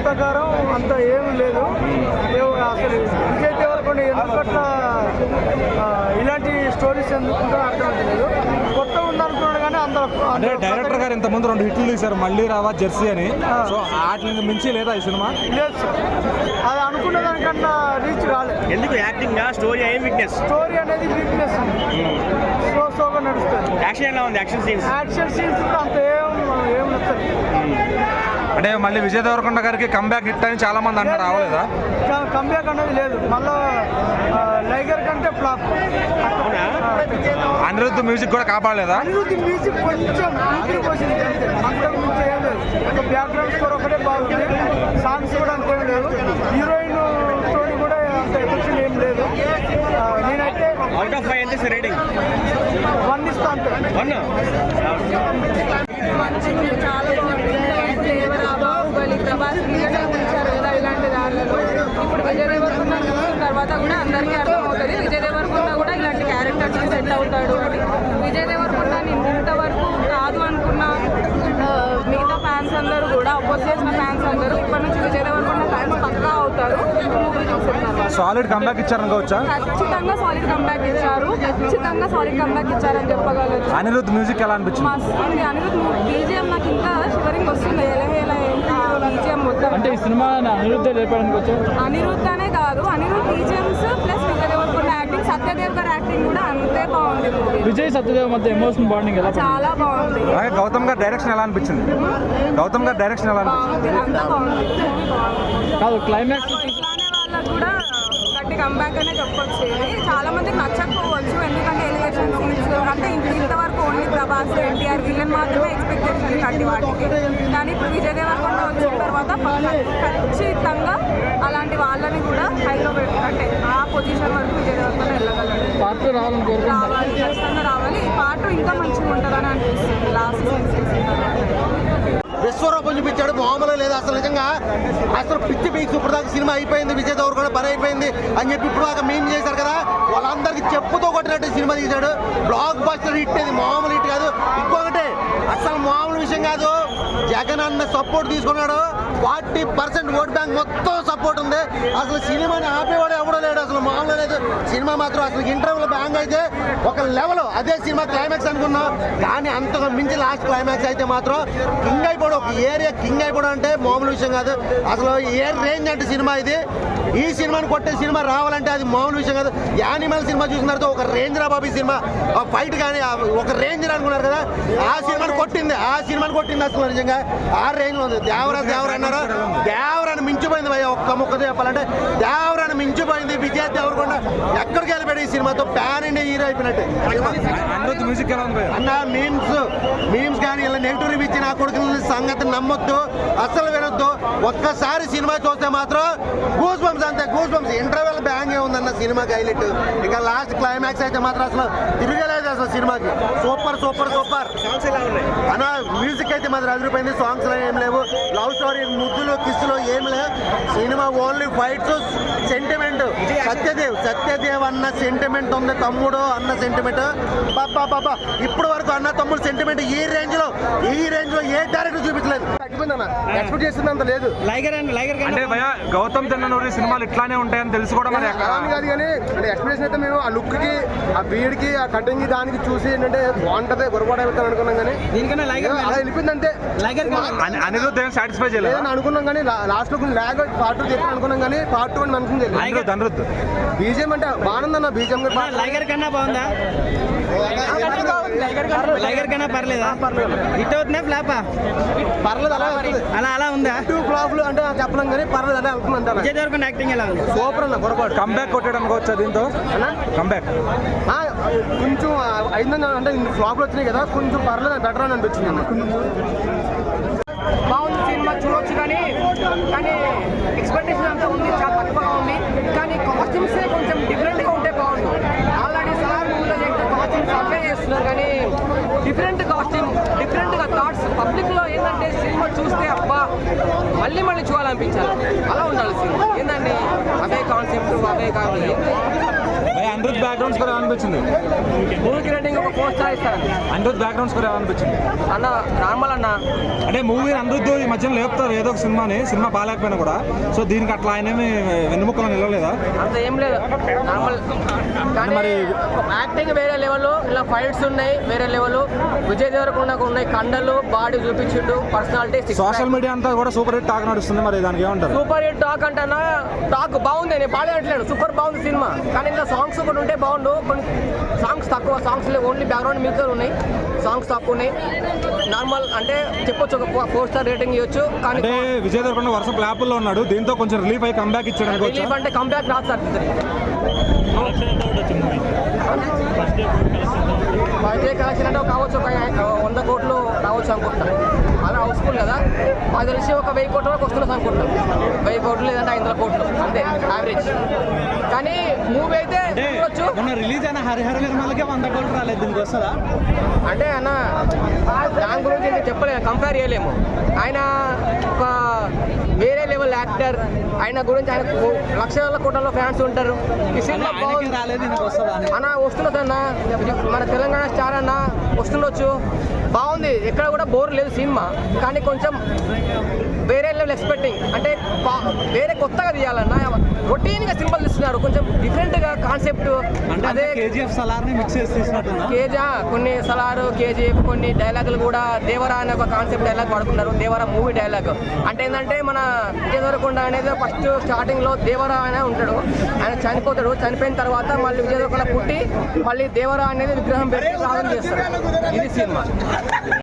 ప్రకారం అంత ఏమీ లేదు. అసలు విజయ్ దేవరకొండ ఎందుకట్లా ఇలాంటి స్టోరీస్ ఎందుకుంటారో అర్థమవుతలేదు. కొత్త ఉందనుకున్నాడు కానీ అందరూ అంటే డైరెక్టర్ గారు ఇంతకుముందు 2 హిట్లు తీశారు, మళ్ళీ రావా జెర్సీ అని. సో వాటిని మించి లేదా ఈ సినిమా? లేదు సార్, అది అనుకున్న దానికన్నా రీచ్ రాలేదు. ఎందుకు యాక్టింగ్ స్టోరీ ఏం వీక్నెస్? స్టోరీ అనేది వీక్నెస్ స్లోగా నడుస్తుంది. యాక్షన్ ఎలా ఉంది? యాక్షన్ సీన్స్ కూడా అంత ఏం నచ్చదు. అంటే మళ్ళీ విజయ్ దేవరకొండ గారికి కంబ్యాక్ హిట్ అని చాలా మంది అంటారు, రావలేదా? కంబ్యాక్ అనేది లేదు. మళ్ళా లైగర్ కంటే ఫ్లాప్. అనిరుద్ధ్ మ్యూజిక్ కూడా కాపాడలేదా? అనిరుద్ధ్ మ్యూజిక్ కొంచెం పోసింది, అంతకు మించి ఏం లేదు. ఒక బ్యాక్గ్రౌండ్ స్కోర్ ఒకటే బాగుంది, సాంగ్స్ కూడా అంతేం లేదు. హీరోయిన్ తోని కూడా అంత ఎఫెక్షన్ ఏం లేదు. నేనైతే అవుట్ ఆఫ్ 5 ఎంత రేటింగ్? 1 ఇస్తా అంతే. చాలా బాగుంది. బాహుబలి, ప్రభాస్ ఉంచారు కదా ఇలాంటి దానిలో. ఇప్పుడు విజయ్ దేవరకొండ చూసిన తర్వాత కూడా అందరికీ అర్థమవుతుంది విజయ్ దేవరకొండ కూడా ఇలాంటి క్యారెక్టర్స్కి సెట్ అవుతాడు అని. విజయ్ దేవరకొండ ఇంతవరకు కాదు అనుకున్న మిగతా ఫ్యాన్స్ అందరూ కూడా, అపోజ్ చేసిన ఫ్యాన్స్ అందరూ ఇప్పటి నుంచి విజయ్ దేవరకొండ ఫ్యాన్స్ పక్కా అవుతారు. మూవీ చూస్తున్నారు. సాలిడ్ కంబ్యాక్ ఇచ్చారనుకోవచ్చా? ఖచ్చితంగా సాలిడ్ కంబ్యాక్ ఇచ్చారని చెప్పగలరు. అనిరుద్ధ్ మ్యూజిక్ ఎలా అనిపించింది? మస్తు ఉంది. అనిరుద్ధ్ బీజిఎం నాకు ఇంకా షివరింగ్ వస్తుంది. ఎలహేలా బీజిఎం మొత్తం. అంటే ఈ సినిమా అనిరుద్ధ్ లేపడానికి వచ్చారు. అనిరుద్ధ్ అనే కాదు, Anirudh BGMs plus Vijay Deverakonda acting, Satyadev గారి యాక్టింగ్ కూడా అంతే బాగుంది. విజయ్ సత్యదేవ్ మధ్య ఎమోషన్ బాండింగ్ ఎలా? చాలా బాగుంది. గౌతమ్ గారి డైరెక్షన్ ఎలా అనిపించింది? బాగుంది, అంతా బాగుంది. కాదు క్లైమాక్స్ వాళ్ళకు కూడా గట్టి కంబ్యాక్ అనే చెప్పొచ్చు. చాలా మందికి నచ్చకపోవచ్చు, ఎందుకంటే ఎలివేషన్ సీన్స్ అంటే ఇంతవరకు ఓన్లీ ప్రభాస్, ఎన్టీఆర్ వీళ్ళని మాత్రమే ఎక్స్పెక్ట్ చేశాను ఇలాంటి వాటికి. కానీ ఇప్పుడు విజయ్ దేవరకొండ వచ్చిన తర్వాత ఖచ్చితంగా అలాంటి వాళ్ళని కూడా హైలో అంటే ఆ పొజిషన్ వరకు విజయ్ దేవరకొండ వెళ్ళగలరు. పార్ట్ రావాలి, ఖచ్చితంగా రావాలి. ఈ పార్ట్ ఇంకా మంచిగా ఉంటుందని అనిపిస్తుంది. లాస్ట్ విశ్వరూపం చూపించాడు, మామూలు లేదు అసలు. నిజంగా అసలు పిచ్చి పీక్స్ ఇప్పుడు దాకా సినిమా అయిపోయింది, విజయ్ దేవరకొండ పని అయిపోయింది అని చెప్పి ఇప్పుడు దాకా మేము చేశారు కదా, వాళ్ళందరికీ చెప్పుతో కొట్టినట్టు సినిమా తీశాడు. బ్లాక్ బస్టర్ హిట్, ఇది మామూలు హిట్ కాదు. ఇంకొకటి అసలు మామూలు విషయం కాదు, జగన్ అన్న సపోర్ట్ తీసుకున్నాడు. 40% ఓట్ బ్యాంక్ మొత్తం సపోర్ట్ ఉంది. అసలు సినిమాని ఆపేవాడు ఎవడో లేడు, అసలు మామూలు లేదు. సినిమా మాత్రం అసలు ఇంటర్వ్యూలో బ్యాంక్ అయితే ఒక లెవెల్, అదే సినిమా క్లైమాక్స్ అనుకున్నాం. కానీ అంతగా మించి లాస్ట్ క్లైమాక్స్ అయితే మాత్రం కింగ్ అయిపోవడం, ఒక ఏరియా కింగ్ అయిపోవడం అంటే మామూలు విషయం కాదు. అసలు ఏ రేంజ్ అంటే సినిమా ఇది. ఈ సినిమాని కొట్టే సినిమా రావాలంటే అది మామూలు విషయం కాదు. యానిమల్ సినిమా చూసిన తర్వాత ఒక రేంజ్ రా బాబు ఈ సినిమా, ఆ ఫైట్ కానీ ఒక రేంజ్ అనుకున్నారు కదా, ఆ సినిమాని కొట్టింది అసలు నిజంగా ఆ రేంజ్ లో ఉంది. దేవరా అన్నారు, దేవరాన్ని మించిపోయింది భయ్య. ఒక్క ముక్కతో చెప్పాలంటే దేవరాన్ని మించిపోయింది. విజయ్ దేవరకొండ ఎక్కడికి వెళ్ళిపోయాడు ఈ సినిమాతో, ప్యాన్ ఇండియా హీరో అయిపోయినట్టు. అన్న మీమ్స్ కానీ ఇలా నెగిటివ్ రివ్యూ ఇచ్చి నా కొడుకుల సంగతి నమ్మొద్దు, అస్సలు వినొద్దు. ఒక్కసారి సినిమా చూస్తే మాత్రం గూస్ బంప్స్, అంతే గూస్ బంప్స్. ఇంటర్వెల్ బ్యాంగ్ ఉందన్న సినిమాకి హైలైట్. ఇక లాస్ట్ క్లైమాక్స్ అయితే మాత్రం అసలు తిరగలేదు అసలు సినిమాకి. సూపర్ అన్న. మ్యూజిక్ అయితే మాత్రం అదిరిపోయింది. సాంగ్స్ ఏం లేవు, లవ్ స్టోరీ, ముద్దులు, కిస్సులు ఏం లేవు. Cinema only fights, sentiment. Satyadev అన్న సెంటిమెంట్ ఉంది, తమ్ముడు అన్న సెంటిమెంట్. బాబా ఇప్పుడు వరకు అన్న తమ్ముడు సెంటిమెంట్ ఈ రేంజ్ లో ఏ డైరెక్టర్ చూపించలేదు. ఎక్స్పెక్ట్ చేసింది అంత లేదు. అంటే గౌతమ్ తిన్ననూరి సినిమాలు ఇట్లానే ఉంటాయని తెలుసు కూడా మరి కాదు. కానీ ఎక్స్ప్రెషన్ అయితే మేము ఆ లుక్ కి, ఆ బీడ్ కి, ఆ కటింగ్ దానికి చూసి ఏంటంటే బాగుంటది, పొరపాటు అవుతాను అనుకున్నాం. కానీ అలా వెళ్ళిపోయింది అంతే. అనిరుద్ధ్ ఏం సాటిస్ఫై చేయలేదు అనుకున్నాం. కానీ లాస్ట్ లో ల్యాగ్ పార్ట్ 2 చెప్పాను అనుకున్నాం. కానీ పార్ట్ 2 అని అనుకుంది. అనిరుద్ధ్ బీజేఎం అంటే బాగుందన్న. బీజేఎం లైగర్ కన్నా బాగుందా? లైగర్ కన్నా పర్లేదా? హిట్ అవుతుందా ఫ్లాపా? పర్లేదు, అలా ఉందా? 2 ఫ్లాప్లు అంటే చెప్పలేం కానీ పర్లేదు అలా అవుతుంది. విజయ్ దేవరకొండ యాక్టింగ్ ఎలా ఉంది? సూపర్ అన్న. పొరపాటు కంబ్యాక్ కొట్టాడు అనుకోవచ్చు దీంతో. కంబ్యాక్ కొంచెం అయిందని అంటే ఫ్లాప్లు వచ్చినాయి కదా, కొంచెం పర్లేదు, బెటర్ అని అనిపించింది అన్న. బాగుంది సినిమా, చూడవచ్చు. కానీ ఎక్స్పెక్టేషన్ అంతా ఉంది, చాలా తక్కువగా ఉంది. కానీ కాస్ట్యూమ్సే కొంచెం డిఫరెంట్గా ఉంటే బాగుంది. ఆల్రెడీ సార్ మూవీలో కాస్ట్యూమ్స్ అప్లై చేస్తున్నారు, కానీ డిఫరెంట్ కాస్ట్యూమ్, డిఫరెంట్గా థాట్స్. పబ్లిక్లో ఏంటంటే సినిమా చూస్తే అబ్బా మళ్ళీ చూడాలనిపించాలి, అలా ఉండాలి సినిమా. ఏంటంటే అవే కాన్సెప్ట్, అవే కావాలి. అనిరుద్ బ్యాక్గ్రౌండ్ స్కోర్ అనిపించింది. మూవీకి రేటింగ్ ఒక 4 స్టార్ ఇస్తాను అనిరుద్ బ్యాక్గ్రౌండ్ స్కోర్ అనిపించింది. అన్న. నార్మల్ అన్న. అంటే మూవీ అనిరుద్ ఈ మధ్యలో లేపుతారు ఏదో ఒక సినిమా బాగాలేకపోయినా కూడా. సో దీనికి అట్లా ఆయనేమి వెన్నుముక్కలో నిలవలేదా? అంత ఏం లేదు, నార్మల్. కానీ మరి యాక్టింగ్ వేరే లెవెల్, ఇలా ఫైట్స్ ఉన్నాయి వేరే లెవెల్. విజయ్ దేవరకొండ ఉన్నాయి, కండలు బాడీ చూపించిండు, పర్సనాలిటీ. సోషల్ మీడియా అంతా కూడా సూపర్ హిట్ టాక్ నడుస్తుంది, మరి దానికి ఏమంటారు? సూపర్ హిట్ టాక్ అంటే అన్న, టాక్ బాగుంది, నేను బాగాలేట్లేదు, సూపర్ బాగుంది సినిమా. కానీ ఇంకా సాంగ్స్ కూడా ఉంటే బాగుండు. కొన్ని సాంగ్స్ తక్కువ, సాంగ్స్ ఓన్లీ బ్యాక్గ్రౌండ్ మ్యూజిక్ ఉన్నాయి, సాంగ్స్ తక్కువ ఉన్నాయి. నార్మల్ అంటే చెప్పొచ్చు, ఒక 4 స్టార్ రేటింగ్ ఇవ్వచ్చు. కానీ అంటే విజయ్ దేవరకొండ వరుస ప్లాపుల్లో ఉన్నాడు, దీంతో కొంచెం రిలీఫ్ అయ్యి కంబ్యాక్ ఇచ్చాడు అనుకోవచ్చు. రిలీఫ్ అంటే కంబ్యాక్ రాదు సార్. బడ్జెట్ కలెక్షన్ అంటే కావచ్చు, ఒక 100 కోట్లు రావచ్చు అనుకుంటున్నాను. అలా హౌస్ఫుల్ కదా, మాకు తెలిసి ఒక 1000 కోట్ల వరకు వస్తున్నది అనుకుంటున్నాను. 1000 కోట్లు లేదంటే 500 కోట్లు అంతే యావరేజ్. కానీ మూవీ అయితే చూడొచ్చు. మొన్న రిలీజ్ అయిన హరిహర నిర్మలకే 100 కోట్లు రాలేదు, దీనికి వస్తుందా? అంటే అన్న దాని గురించి నేను చెప్పలేము, కంపేర్ చేయలేము. ఆయన ఒక వేరే లెవెల్ యాక్టర్, ఆయన గురించి ఆయన లక్షల కోట్లలో ఫ్యాన్స్ ఉంటారు. ఈ సినిమా బాగుంది రాలేదు, దీనికి వస్తుందా అన్న? వస్తున్నది అన్న, మన తెలంగాణ స్టార్ అన్న, వస్తుండొచ్చు. బాగుంది, ఎక్కడ కూడా బోర్ లేదు సినిమా. కానీ కొంచెం వేరే లెవెల్ ఎక్స్పెక్టింగ్, అంటే వేరే కొత్తగా తీయాలన్న. రొటీన్గా సింబల్ ఇస్తున్నారు, కొంచెం డిఫరెంట్గా కాన్సెప్ట్. అదే కేజీఎఫ్ సలార్ని మిక్స్ చేసి తీసినట్టు కొన్ని సలారు, కేజీఎఫ్, కొన్ని డైలాగులు కూడా దేవరా అనే ఒక కాన్సెప్ట్ డైలాగ్ వాడుకున్నారు. దేవరా మూవీ డైలాగ్ అంటే ఏంటంటే, మన విజయ్ దేవరకొండ అనేది ఫస్ట్ స్టార్టింగ్లో దేవరా అనే ఉంటాడు, ఆయన చనిపోతాడు. చనిపోయిన తర్వాత మళ్ళీ విజయ్ దేవరకొండ పుట్టి మళ్ళీ దేవరా అనేది విగ్రహం పెట్టి ప్రారంభం చేస్తాడు. ఇది సినిమా.